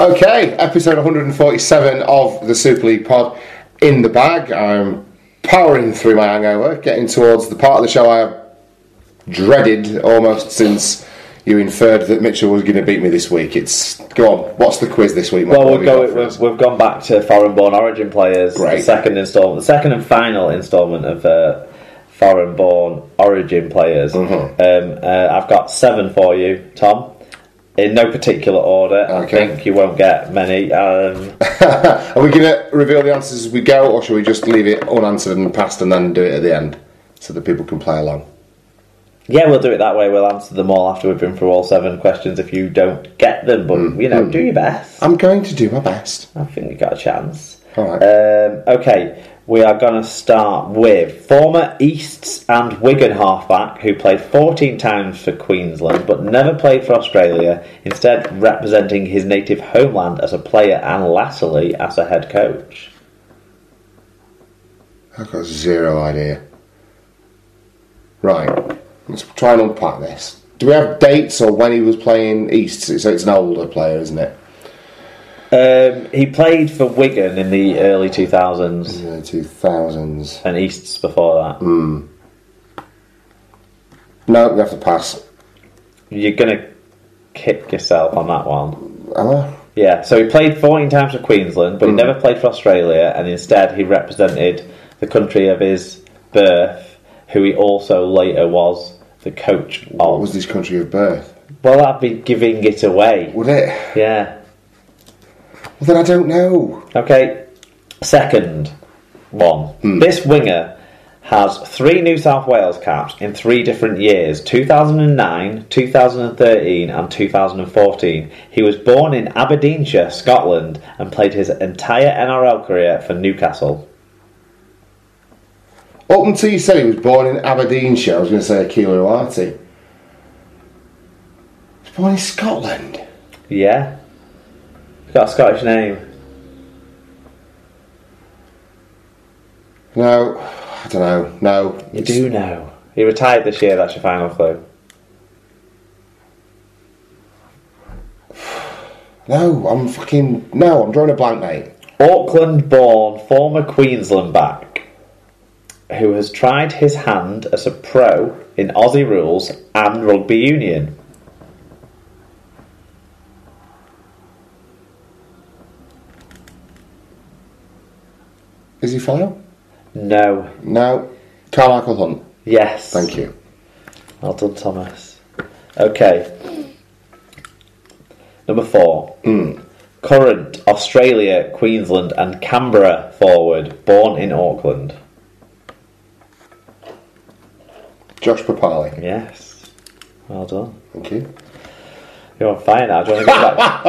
Okay, episode 147 of the Super League pod in the bag. I'm powering through my hangover, getting towards the part of the show I have dreaded almost since you inferred that Mitchell was going to beat me this week. Go on, what's the quiz this week? Well, we've gone back to foreign-born origin players. Great. The second and final instalment of foreign-born origin players. Mm-hmm. I've got 7 for you, Tom. In no particular order. Okay. I think you won't get many. Are we going to reveal the answers as we go, or should we just leave it unanswered and passed and then do it at the end so that people can play along? Yeah, we'll do it that way. We'll answer them all after we've been through all 7 questions if you don't get them. But, do your best. I'm going to do my best. I think you got a chance. All right. Okay, we are going to start with former Easts and Wigan halfback who played 14 times for Queensland but never played for Australia, instead representing his native homeland as a player and latterly as a head coach. I've got zero idea. Right, let's try and unpack this. Do we have dates or when he was playing East? So it's an older player, isn't it? He played for Wigan in the early 2000s. Yeah, 2000s. And Easts before that. No, we have to pass. You're going to kick yourself on that one. Am I? Yeah, so he played 14 times for Queensland, but he never played for Australia, and instead he represented the country of his birth, who he also later was the coach of. What was his country of birth? Well, that'd be giving it away. Would it? Yeah. Well, then I don't know. Okay, second one. This winger has 3 New South Wales caps in 3 different years, 2009, 2013 and 2014. He was born in Aberdeenshire, Scotland, and played his entire NRL career for Newcastle. Up until you said he was born in Aberdeenshire, I was going to say Uate. He was born in Scotland? Yeah. He's got a Scottish name. No, I don't know. No. You do know. He retired this year, that's your final clue. No, I'm drawing a blank, mate. Auckland-born former Queensland back who has tried his hand as a pro in Aussie rules and rugby union. Is he fellow? No. No. Carmichael Hunt. Yes. Thank you. Well done, Thomas. Okay. Number 4. Current Australia, Queensland and Canberra forward, born in Auckland. Josh Papali. Yes. Well done. Thank you. You're on fire now. Do you want to go back,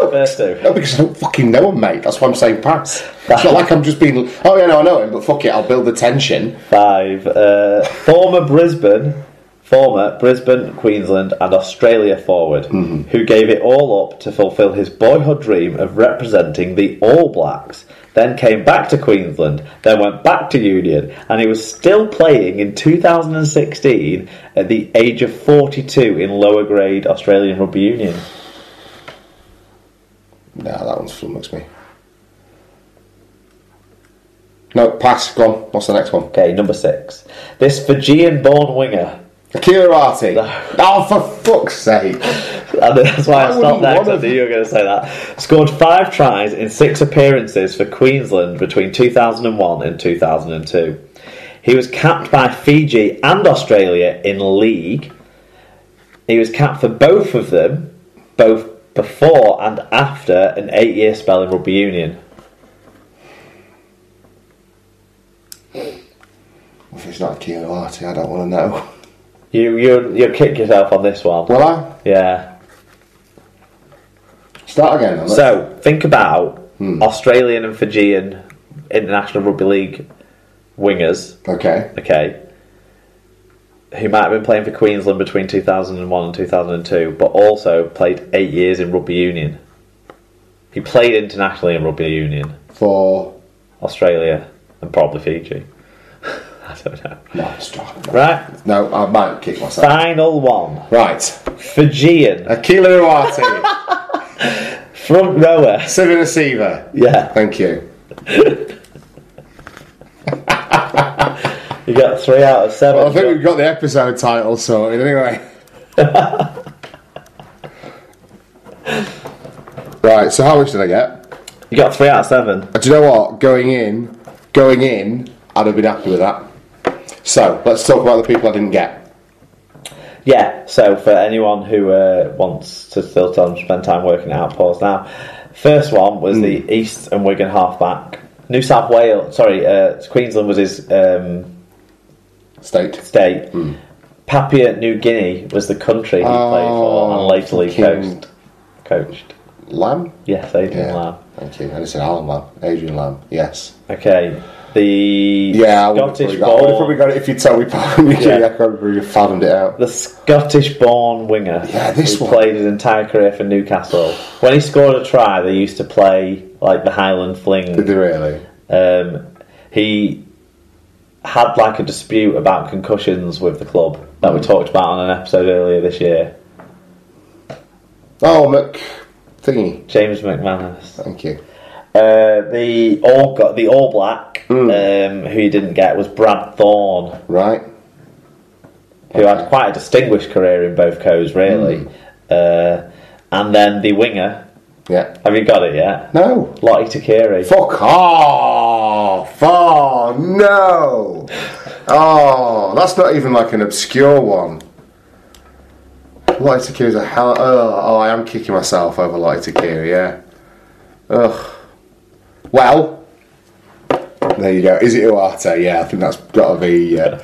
to the first 2? No, because I don't fucking know him, mate. That's why I'm saying pass. It's not like I'm just being... Oh, yeah, no, I know him, but fuck it, I'll build the tension. 5. Former Brisbane, Queensland and Australia forward, who gave it all up to fulfil his boyhood dream of representing the All Blacks, then came back to Queensland, then went back to Union, and he was still playing in 2016 at the age of 42 in lower grade Australian Rugby Union. Nah, that one's flummoxed me. No, pass, go on. What's the next one? Okay, number 6. This Fijian-born winger... Akira Uate. Oh, for fuck's sake. And that's why I stopped there, because I knew you were going to say that. Scored 5 tries in 6 appearances for Queensland between 2001 and 2002. He was capped by Fiji and Australia in league. He was capped for both of them, both before and after an 8-year spell in rugby union. If it's not Akira Uate, I don't want to know. You'll kick yourself on this one. Will I? Yeah. Start again. So, think about Australian and Fijian International Rugby League wingers. Okay. Who might have been playing for Queensland between 2001 and 2002, but also played 8 years in rugby union. He played internationally in rugby union. For? Australia and probably Fiji. I don't know. No, stop. No. Right? No, I might kick myself. Final one. Right. Fijian. Akira Uate. Front rower. Civic receiver. Yeah. Thank you. You got 3 out of 7. Well, I think we've got the episode title sorted anyway. Right, so how much did I get? You got 3 out of 7. Do you know what? Going in, I'd have been happy with that. So, let's talk about the people I didn't get. Yeah, so for anyone who wants to still spend time working at Outpost now, first one was the East and Wigan halfback. New South Wales, Queensland was his state. Papua New Guinea was the country he played for and lately coached. Lamb? Yes, Adrian Lamb. Thank you. I just said Alan Lamb. Adrian Lamb. Yes. Okay. The Scottish born. I would have probably got it if you told me Papua New Guinea. I could have fathomed it out. The Scottish born winger. Yeah, this one. Played his entire career for Newcastle. When he scored a try, they used to play like the Highland Fling. Did they really? He had like a dispute about concussions with the club that we talked about on an episode earlier this year. Oh, James McManus. Thank you. The All Black, who you didn't get, was Brad Thorne. Right. Who had quite a distinguished career in both codes, really. And then the winger. Yeah. Have you got it yet? No. Lottie Takiri. Fuck off! Oh, no! Oh, that's not even like an obscure one. Lottie Takiri's a hell... Oh, I am kicking myself over Lottie Takiri, yeah. Ugh. Well, there you go. Is it Uate? Yeah, I think that's got to be the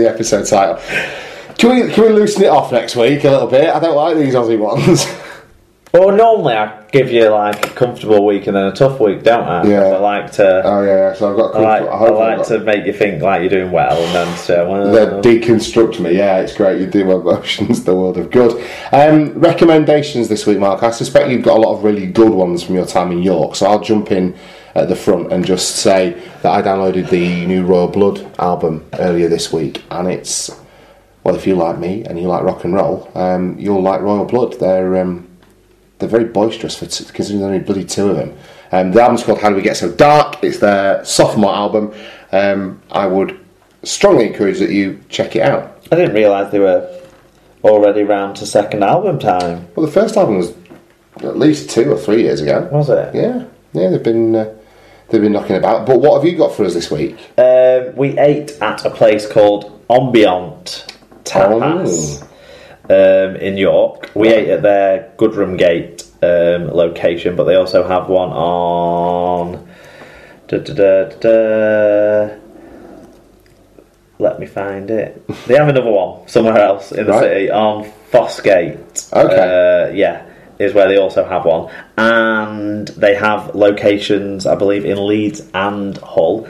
episode title. Can we loosen it off next week a little bit? I don't like these Aussie ones. Well, normally I give you like a comfortable week and then a tough week, don't I? Yeah. I like to. Oh yeah, so I've got. I like to make you think like you're doing well, and then say, well, they deconstruct me. Yeah, it's great. You do my emotions, the world of good. Recommendations this week, Mark. I suspect you've got a lot of really good ones from your time in York, so I'll jump in at the front and just say that I downloaded the new Royal Blood album earlier this week, and it's, well, if you like me and you like rock and roll, you'll like Royal Blood. They're very boisterous considering there's only bloody 2 of them. The album's called How Do We Get So Dark. It's their sophomore album. I would strongly encourage that you check it out. I didn't realise they were already round to second album time. Well, the first album was at least 2 or 3 years ago. Was it? Yeah, they've been knocking about. But what have you got for us this week? We ate at a place called Ambient Tapas. In York. We ate at their Goodram Gate location, but they also have one on let me find it. They have another one somewhere else in the city on Fossgate. Okay. Is where they also have one, and they have locations, I believe, in Leeds and Hull.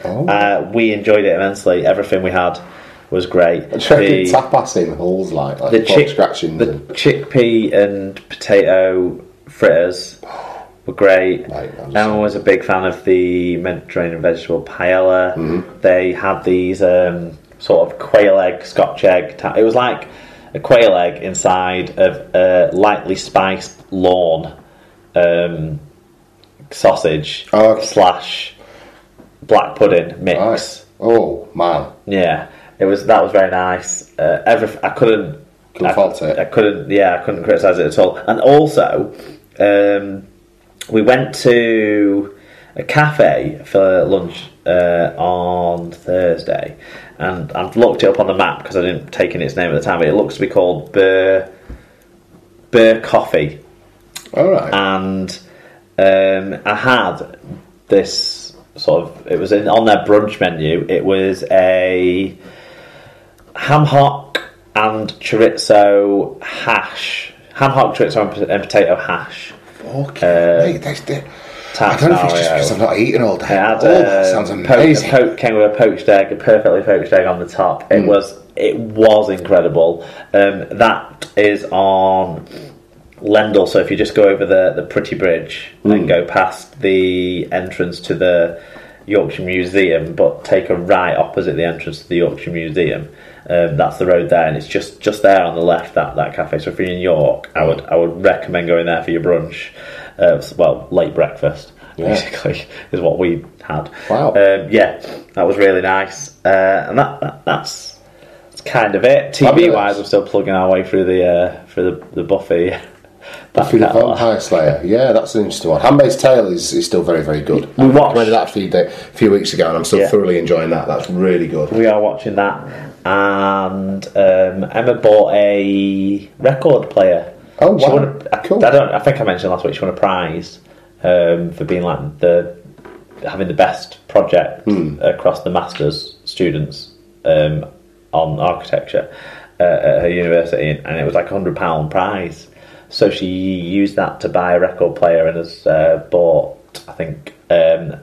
We enjoyed it immensely. Everything we had was great. The tapas in Hull's like the scratchings. The chickpea and potato fritters were great. Emma was a big fan of the Mediterranean vegetable paella. Mm-hmm. They had these sort of quail egg, Scotch egg. It was like a quail egg inside of a lightly spiced lawn sausage / black pudding mix. Right. Oh man! Yeah. That was very nice. I couldn't fault it. I couldn't criticise it at all. And also, we went to a cafe for lunch on Thursday, and I've looked it up on the map because I didn't take in its name at the time. But it looks to be called Burr Coffee. All right. And I had this sort of. It was on their brunch menu. It was a ham hock and chorizo hash. Ham hock, chorizo and potato hash. Okay. I don't know if it's just because I've not eaten all day. That sounds amazing. Came with a poached egg, a perfectly poached egg on the top. It was incredible. That is on Lendal, so if you just go over the Pretty Bridge and go past the entrance to the Yorkshire Museum, but take a right opposite the entrance to the Yorkshire Museum, That's the road there, and it's just there on the left, that cafe. So if you're in York, I would recommend going there for your brunch. Late breakfast, basically, is what we had. Wow. That was really nice. And that's kind of it. TV wise, we're still plugging our way through the Buffy. Buffy the Vampire Slayer. Yeah, that's an interesting one. Handmaid's Tale is still very, very good. We recommended that a few weeks ago, and I'm still thoroughly enjoying that. That's really good. We are watching that, and Emma bought a record player. Oh wow! Cool. I think I mentioned last week she won a prize for being like having the best project across the masters students on architecture at her university, and it was like £100 prize. So she used that to buy a record player and has bought, I think, a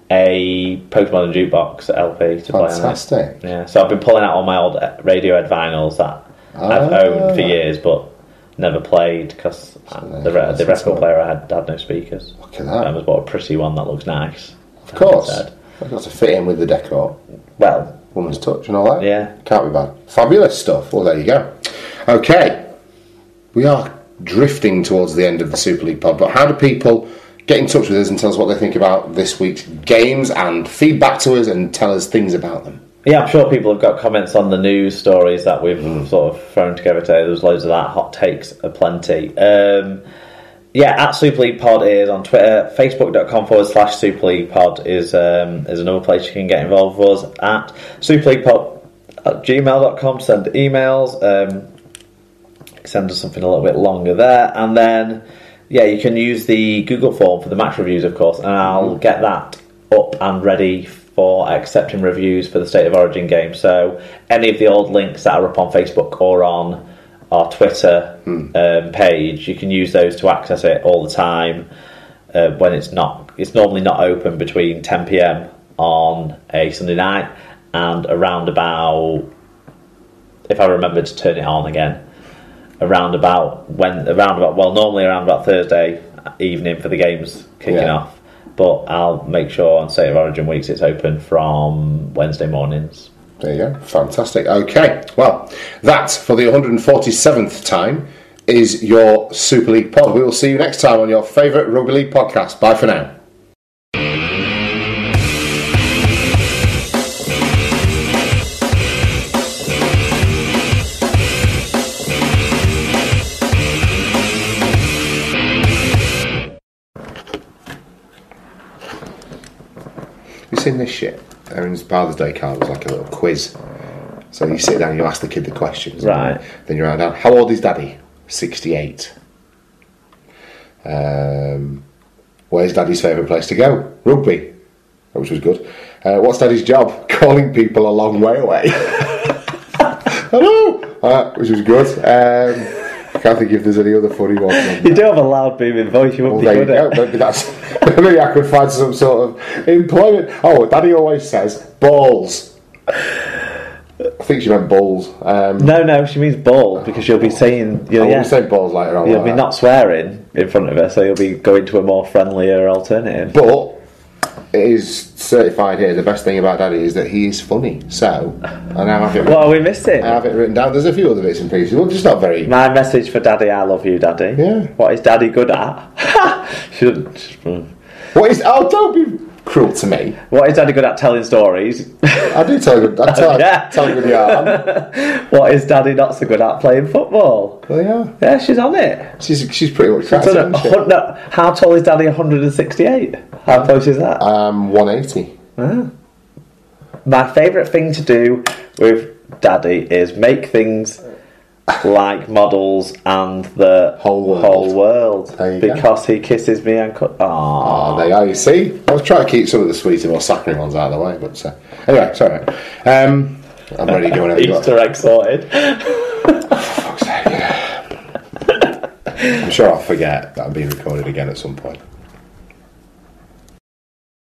Pokemon and Jukebox LP to play on it. Fantastic. Yeah, so I've been pulling out all my old Radiohead vinyls that I've owned for years, but never played because the record player I had no speakers. Look at that. I was bought a pretty one that looks nice. Of course. I've got to fit in with the decor. Well, woman's touch and all that. Yeah. Can't be bad. Fabulous stuff. Well, there you go. Okay. We are drifting towards the end of the Super League pod, but how do people get in touch with us and tell us what they think about this week's games and feedback to us and tell us things about them? Yeah, I'm sure people have got comments on the news stories that we've sort of thrown together today. There's loads of that. Hot takes aplenty. At Super League Pod is on Twitter. Facebook.com/Super League Pod is another place you can get involved with us. At superleaguepod@gmail.com. Send emails. Send us something a little bit longer there. And then, you can use the Google form for the match reviews, of course. And I'll get that up and ready for accepting reviews for the State of Origin game. So any of the old links that are up on Facebook or on our Twitter page, you can use those to access it all the time when it's normally not open between 10 p.m. on a Sunday night and around about, if I remember to turn it on again, normally around about Thursday evening for the games kicking off. But I'll make sure on State of Origin weeks it's open from Wednesday mornings. There you go. Fantastic. Okay. Well, that, for the 147th time, is your Super League pod. We will see you next time on your favourite Rugby League podcast. Bye for now. In this shit, Aaron's Father's Day card was like a little quiz. So you sit down and you ask the kid the questions. Right. Then you're down. How old is Daddy? 68. Where's Daddy's favourite place to go? Rugby. Which was good. What's Daddy's job? Calling people a long way away. Hello! Which was good. I can't think if there's any other funny ones. You do have a loud booming voice. You wouldn't be good at it. Maybe I could find some sort of employment. Oh, Daddy always says balls. I think she meant balls. No, she means ball because you'll be saying. You'll be saying balls later on. You'll be not swearing in front of her, so you'll be going to a more friendlier alternative. But it is certified here. The best thing about Daddy is that he is funny. So, and I have it. What are we missing? I have it written down. There's a few other bits and pieces. Well, just not very. My message for Daddy: I love you, Daddy. Yeah. What is Daddy good at? What is? Oh, don't be cruel to me. What is Daddy good at? Telling stories. I do tell you. I tell you good yarn. What is Daddy not so good at? Playing football. Well, yeah. Yeah, she's on it. She's pretty much cracked, isn't she? No, how tall is Daddy? 168. How close is that? 180. Ah. My favourite thing to do with Daddy is make things like models and the whole world because he kisses me and oh, there you are. You see, I was trying to keep some of the sweeter, more saccharine ones out of the way, but anyway, sorry. I'm ready to go whenever you got. Easter egg sorted. For fuck's sake, yeah. I'm sure I'll forget that I'm being recorded again at some point.